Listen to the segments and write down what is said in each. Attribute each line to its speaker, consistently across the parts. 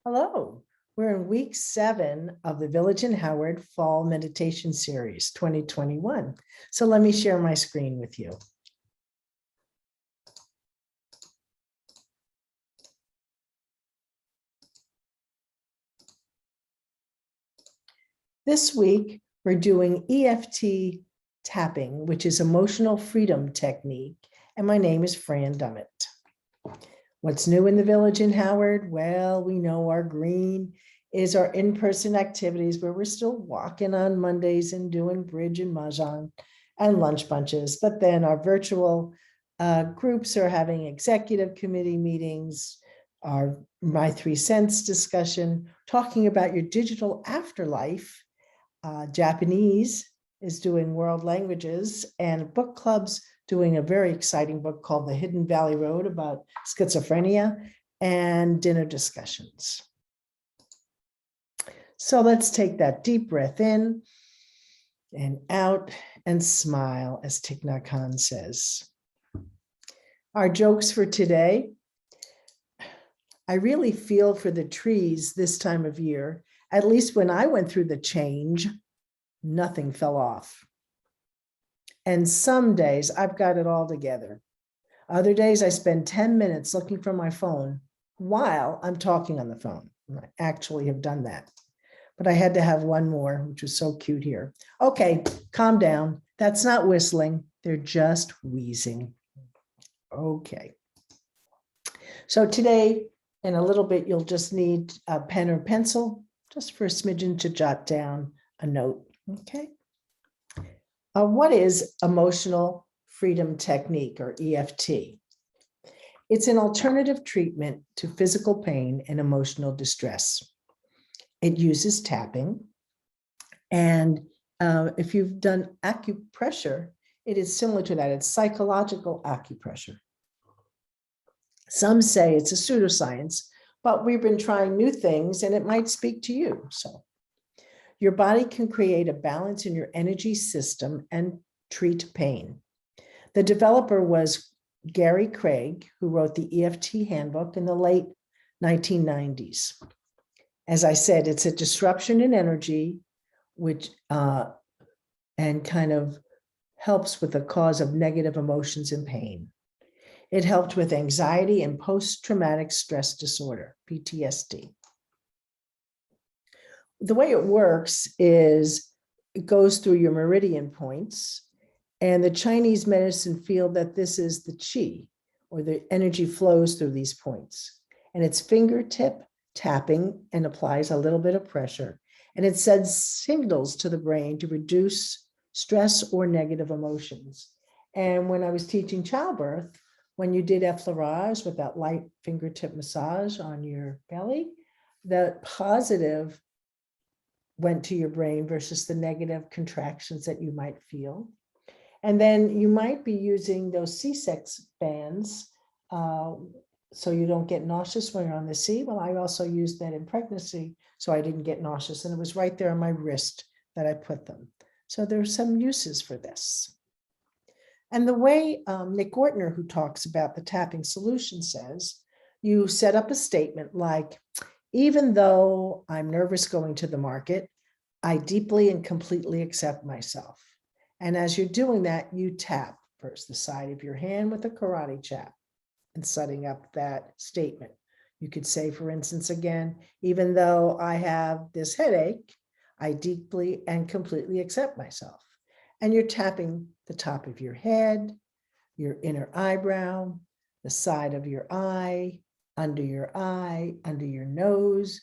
Speaker 1: Hello, we're in week 7 of the Village and Howard Fall Meditation Series 2021. So let me share my screen with you. This week, we're doing EFT tapping, which is emotional freedom technique. And my name is Fran Dummett. What's new in the Village in Howard? Well, we know our green is our in-person activities where we're still walking on Mondays and doing bridge and mahjong and lunch bunches. But then our virtual groups are having executive committee meetings, our My 3 Cents discussion, talking about your digital afterlife. Japanese is doing world languages, and book clubs doing a very exciting book called The Hidden Valley Road about schizophrenia, and dinner discussions. So let's take that deep breath in and out and smile, as Thich Nhat Hanh says. Our jokes for today. I really feel for the trees this time of year. At least when I went through the change, nothing fell off. And some days I've got it all together. Other days I spend 10 minutes looking for my phone while I'm talking on the phone. And I actually have done that. But I had to have one more, which was so cute here. Okay, calm down. That's not whistling. They're just wheezing. Okay. So today, in a little bit, you'll just need a pen or pencil, just for a smidgen to jot down a note. Okay. What is emotional freedom technique, or EFT? It's an alternative treatment to physical pain and emotional distress. It uses tapping. And if you've done acupressure, it is similar to that. It's psychological acupressure. Some say it's a pseudoscience, but we've been trying new things and it might speak to you. So your body can create a balance in your energy system and treat pain. The developer was Gary Craig, who wrote the EFT handbook in the late 1990s. As I said, it's a disruption in energy, which and kind of helps with the cause of negative emotions and pain. It helped with anxiety and post-traumatic stress disorder, PTSD. The way it works is it goes through your meridian points, and the Chinese medicine feel that this is the qi, or the energy flows through these points. And it's fingertip tapping and applies a little bit of pressure. And it sends signals to the brain to reduce stress or negative emotions. And when I was teaching childbirth, when you did effleurage with that light fingertip massage on your belly, the positive went to your brain versus the negative contractions that you might feel. And then you might be using those C6 bands so you don't get nauseous when you're on the sea. Well, I also used that in pregnancy, so I didn't get nauseous. And it was right there on my wrist that I put them. So there are some uses for this. And the way Nick Ortner, who talks about the tapping solution, says, you set up a statement like, even though I'm nervous going to the market, I deeply and completely accept myself. And as you're doing that, you tap first the side of your hand with a karate chop and setting up that statement. You could say, for instance, again, even though I have this headache, I deeply and completely accept myself. And you're tapping the top of your head, your inner eyebrow, the side of your eye, under your nose,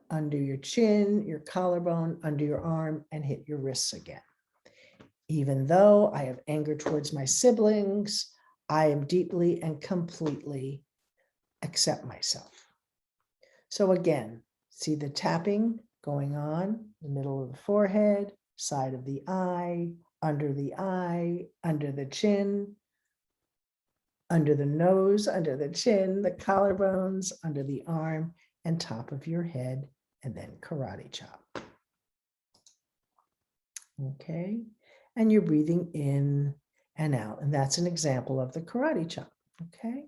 Speaker 1: under your chin, your collarbone, under your arm, and hit your wrists again. Even though I have anger towards my siblings, I am deeply and completely accept myself. So again, see the tapping going on, the middle of the forehead, side of the eye, under the chin, under the nose, under the chin, the collarbones, under the arm, and top of your head, and then karate chop. Okay, and you're breathing in and out, and that's an example of the karate chop. Okay,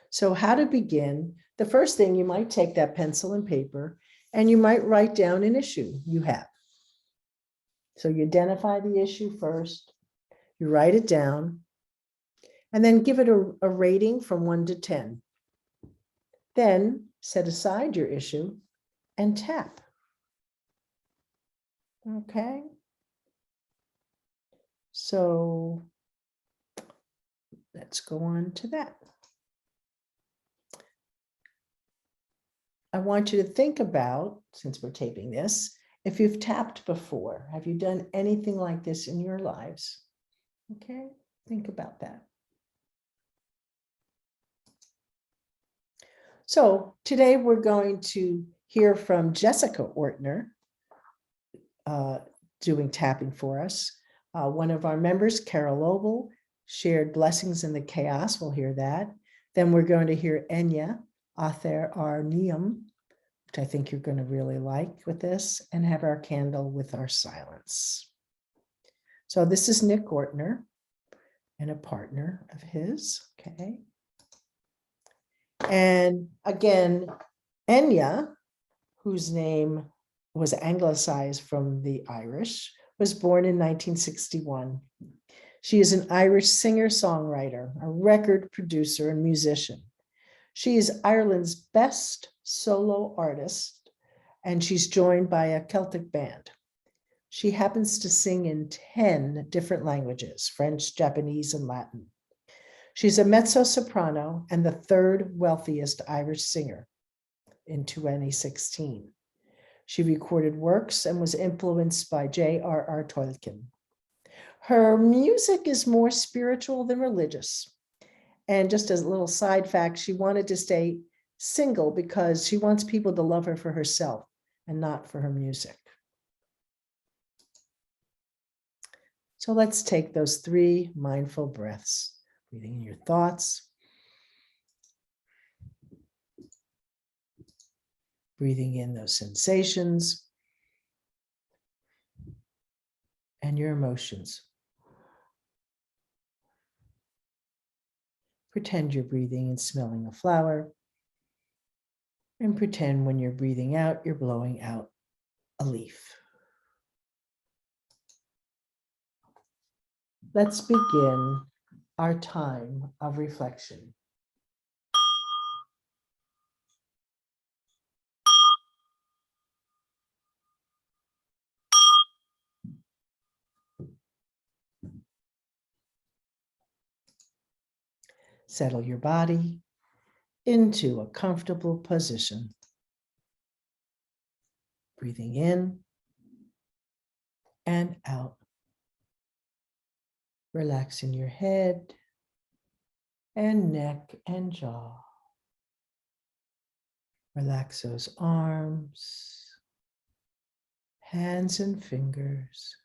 Speaker 1: so how to begin The first thing, you might take that pencil and paper and you might write down an issue you have. So you identify the issue first, you write it down, and then give it a rating from 1 to 10. Then set aside your issue and tap. Okay. So let's go on to that. I want you to think about, since we're taping this, if you've tapped before. Have you done anything like this in your lives? Okay, think about that. So today we're going to hear from Jessica Ortner doing tapping for us. One of our members, Carol Oval, shared Blessings in the Chaos. We'll hear that. Then we're going to hear Enya, Author Our Niyam, which I think you're going to really like with this, and have our candle with our silence. So this is Nick Ortner and a partner of his. Okay. And again, Enya, whose name was anglicized from the Irish, was born in 1961. She is an Irish singer-songwriter, a record producer, and musician. She is Ireland's best solo artist, and she's joined by a Celtic band. She happens to sing in 10 different languages: French, Japanese, and Latin. She's a mezzo-soprano and the third wealthiest Irish singer in 2016. She recorded works and was influenced by J.R.R. Tolkien. Her music is more spiritual than religious. And just as a little side fact, she wanted to stay single because she wants people to love her for herself and not for her music. So let's take those 3 mindful breaths, breathing in your thoughts, breathing in those sensations and your emotions. Pretend you're breathing and smelling a flower, and pretend when you're breathing out, you're blowing out a leaf. Let's begin our time of reflection. Settle your body into a comfortable position. Breathing in and out. Relaxing your head and neck and jaw. Relax those arms, hands and fingers.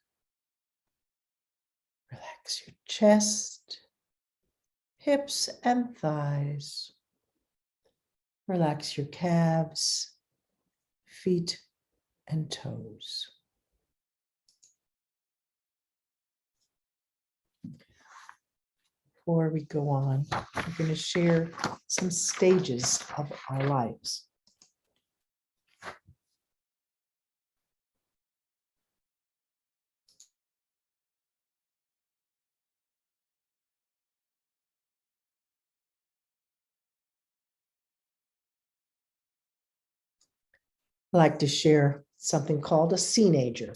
Speaker 1: Relax your chest, hips and thighs. Relax your calves, feet and toes. Before we go on, I'm going to share some stages of our lives. I like to share something called a seenager.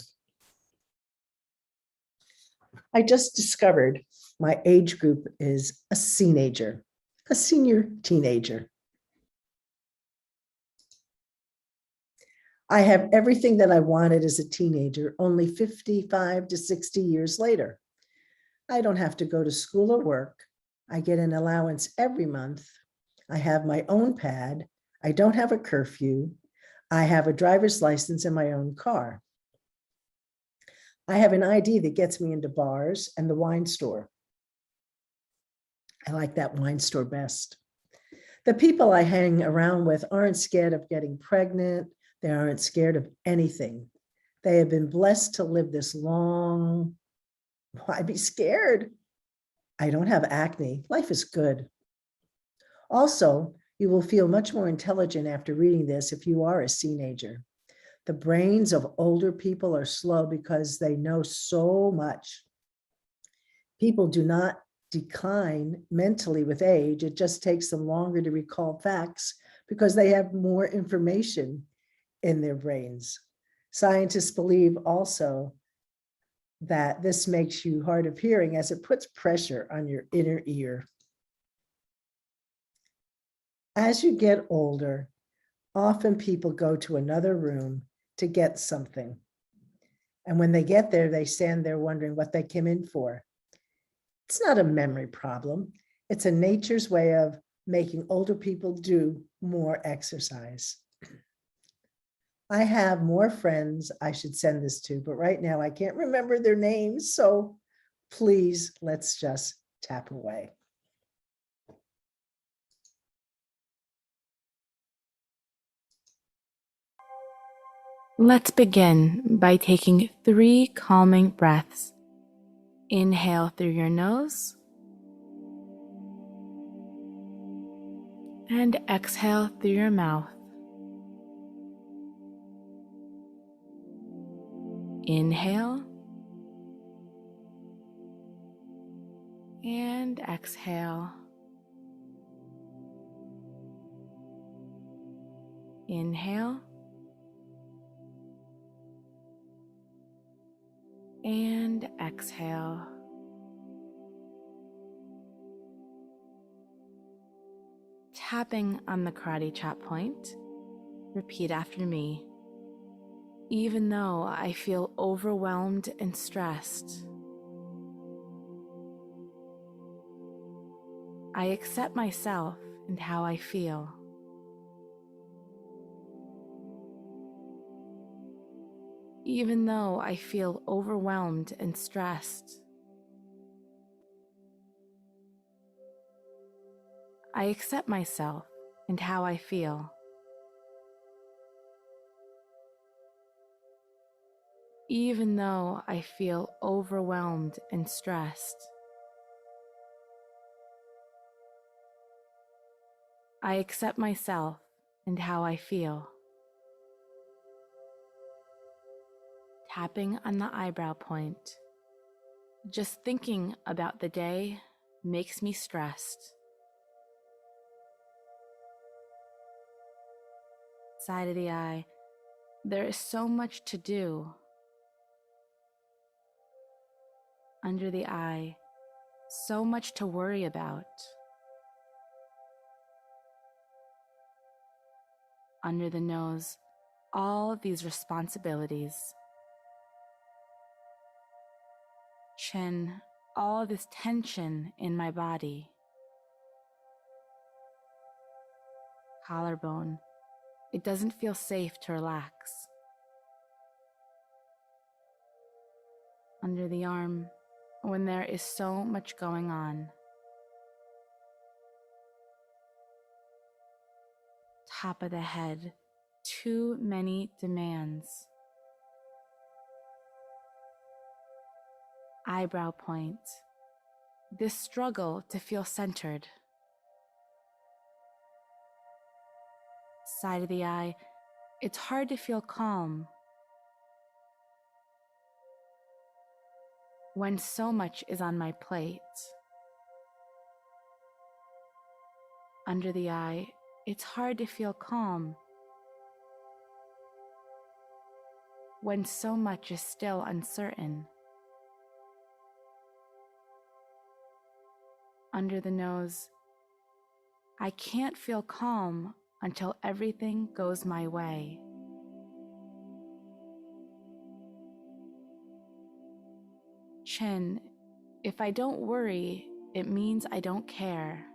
Speaker 1: I just discovered my age group is a seenager, a senior teenager. I have everything that I wanted as a teenager, only 55 to 60 years later. I don't have to go to school or work. I get an allowance every month. I have my own pad. I don't have a curfew. I have a driver's license and my own car. I have an ID that gets me into bars and the wine store. I like that wine store best. The people I hang around with aren't scared of getting pregnant. They aren't scared of anything. They have been blessed to live this long. Why be scared? I don't have acne. Life is good. Also, You will feel much more intelligent after reading this if you are a teenager. The brains of older people are slow because they know so much. People do not decline mentally with age. It just takes them longer to recall facts because they have more information in their brains. Scientists believe also that this makes you hard of hearing as it puts pressure on your inner ear. As you get older, often people go to another room to get something. And when they get there, they stand there wondering what they came in for. It's not a memory problem. It's a nature's way of making older people do more exercise. I have more friends I should send this to, but right now I can't remember their names. So please, let's just tap away.
Speaker 2: Let's begin by taking 3 calming breaths. Inhale through your nose and exhale through your mouth. Inhale and exhale. Inhale and exhale. Tapping on the karate chop point, repeat after me. Even though I feel overwhelmed and stressed, I accept myself and how I feel. Even though I feel overwhelmed and stressed, I accept myself and how I feel. Even though I feel overwhelmed and stressed, I accept myself and how I feel. Tapping on the eyebrow point. Just thinking about the day makes me stressed. Side of the eye. There is so much to do. Under the eye. So much to worry about. Under the nose. All these responsibilities. Chin. All this tension in my body. Collarbone. It doesn't feel safe to relax. Under the arm, when there is so much going on. Top of the head, too many demands. Eyebrow point, this struggle to feel centered. Side of the eye, it's hard to feel calm when so much is on my plate. Under the eye, it's hard to feel calm when so much is still uncertain. Under the nose, I can't feel calm until everything goes my way. Chin, if I don't worry, it means I don't care.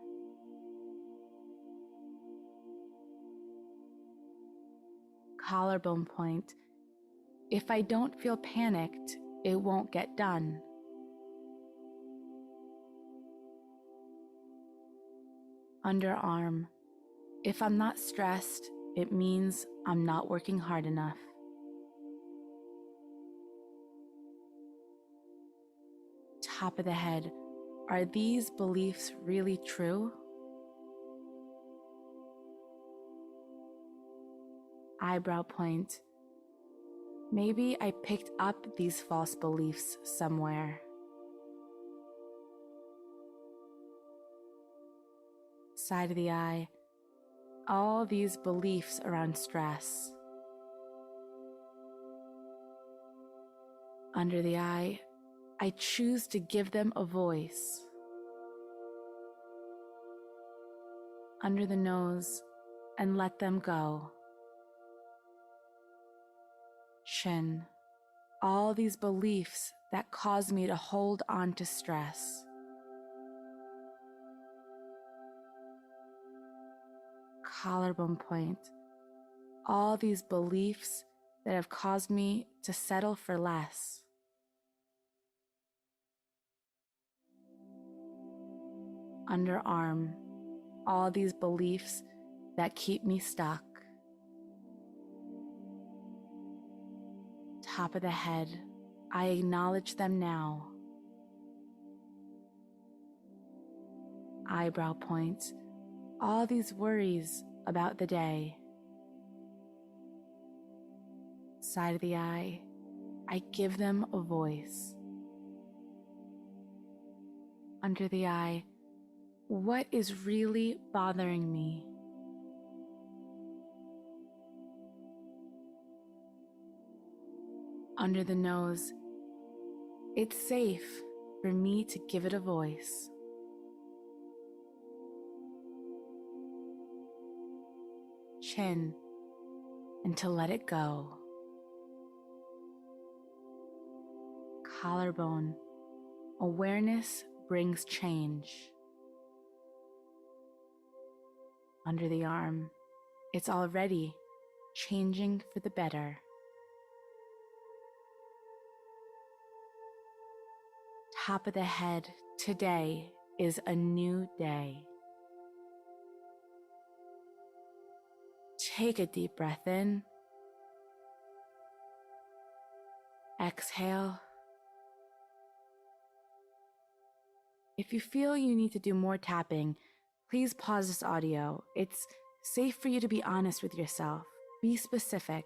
Speaker 2: Collarbone point, if I don't feel panicked, it won't get done. Underarm, if I'm not stressed, it means I'm not working hard enough. Top of the head, are these beliefs really true? eyebrow point. Maybe I picked up these false beliefs somewhere. Side of the eye, all these beliefs around stress. Under the eye, I choose to give them a voice. Under the nose, and let them go. Chin, all these beliefs that cause me to hold on to stress. Collarbone point, all these beliefs that have caused me to settle for less. Underarm, all these beliefs that keep me stuck. Top of the head, I acknowledge them now. Eyebrow point, all these worries about the day. Side of the eye, I give them a voice. Under the eye, what is really bothering me? Under the nose, it's safe for me to give it a voice. Chin, and to let it go. Collarbone, awareness brings change. Under the arm, it's already changing for the better. Top of the head, today is a new day. Take a deep breath in. Exhale. If you feel you need to do more tapping, please pause this audio. It's safe for you to be honest with yourself. Be specific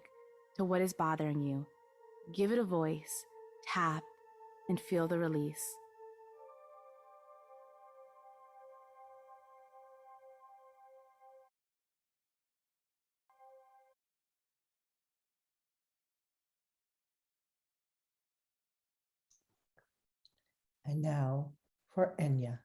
Speaker 2: to what is bothering you. Give it a voice, tap, and feel the release.
Speaker 1: And now for Enya.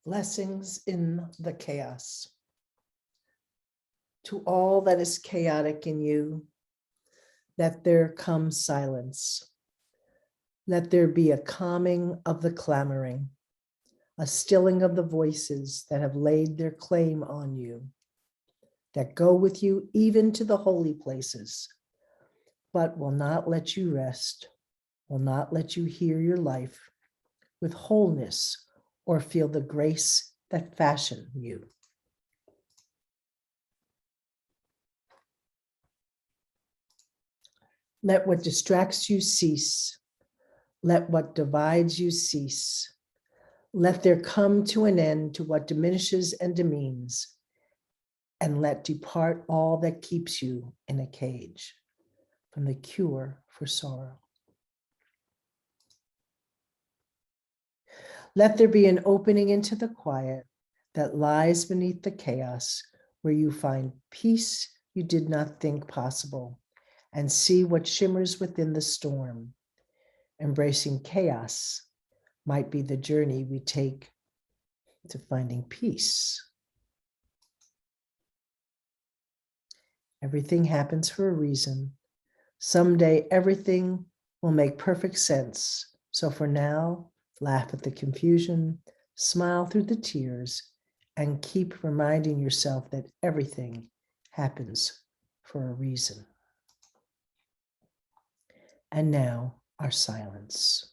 Speaker 1: Blessings in the chaos. To all that is chaotic in you, let there come silence. Let there be a calming of the clamoring, a stilling of the voices that have laid their claim on you, that go with you even to the holy places, but will not let you rest, will not let you hear your life with wholeness or feel the grace that fashioned you. Let what distracts you cease. Let what divides you cease. Let there come to an end to what diminishes and demeans, and let depart all that keeps you in a cage from the cure for sorrow. Let there be an opening into the quiet that lies beneath the chaos, where you find peace you did not think possible and see what shimmers within the storm. Embracing chaos might be the journey we take to finding peace. Everything happens for a reason. Someday everything will make perfect sense. So for now, laugh at the confusion, smile through the tears, and keep reminding yourself that everything happens for a reason. And now, our silence.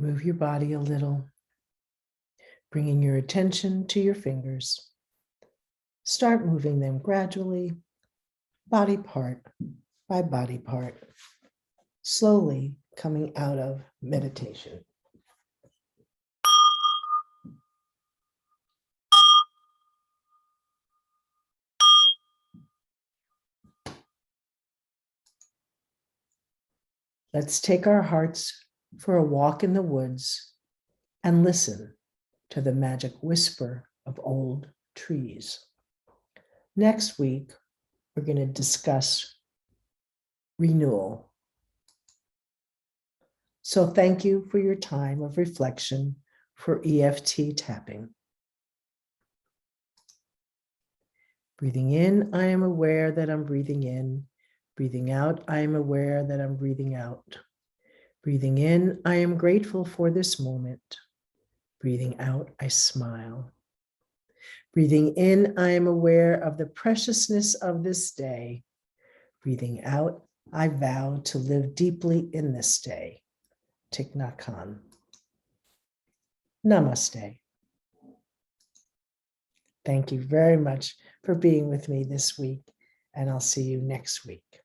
Speaker 1: Move your body a little, bringing your attention to your fingers. Start moving them gradually, body part by body part, slowly coming out of meditation. Let's take our hearts for a walk in the woods and listen to the magic whisper of old trees. Next week, we're going to discuss renewal. So thank you for your time of reflection for EFT tapping. Breathing in, I am aware that I'm breathing in. Breathing out, I am aware that I'm breathing out. Breathing in, I am grateful for this moment. Breathing out, I smile. Breathing in, I am aware of the preciousness of this day. Breathing out, I vow to live deeply in this day. Thich Nhat Hanh. Namaste. Thank you very much for being with me this week, and I'll see you next week.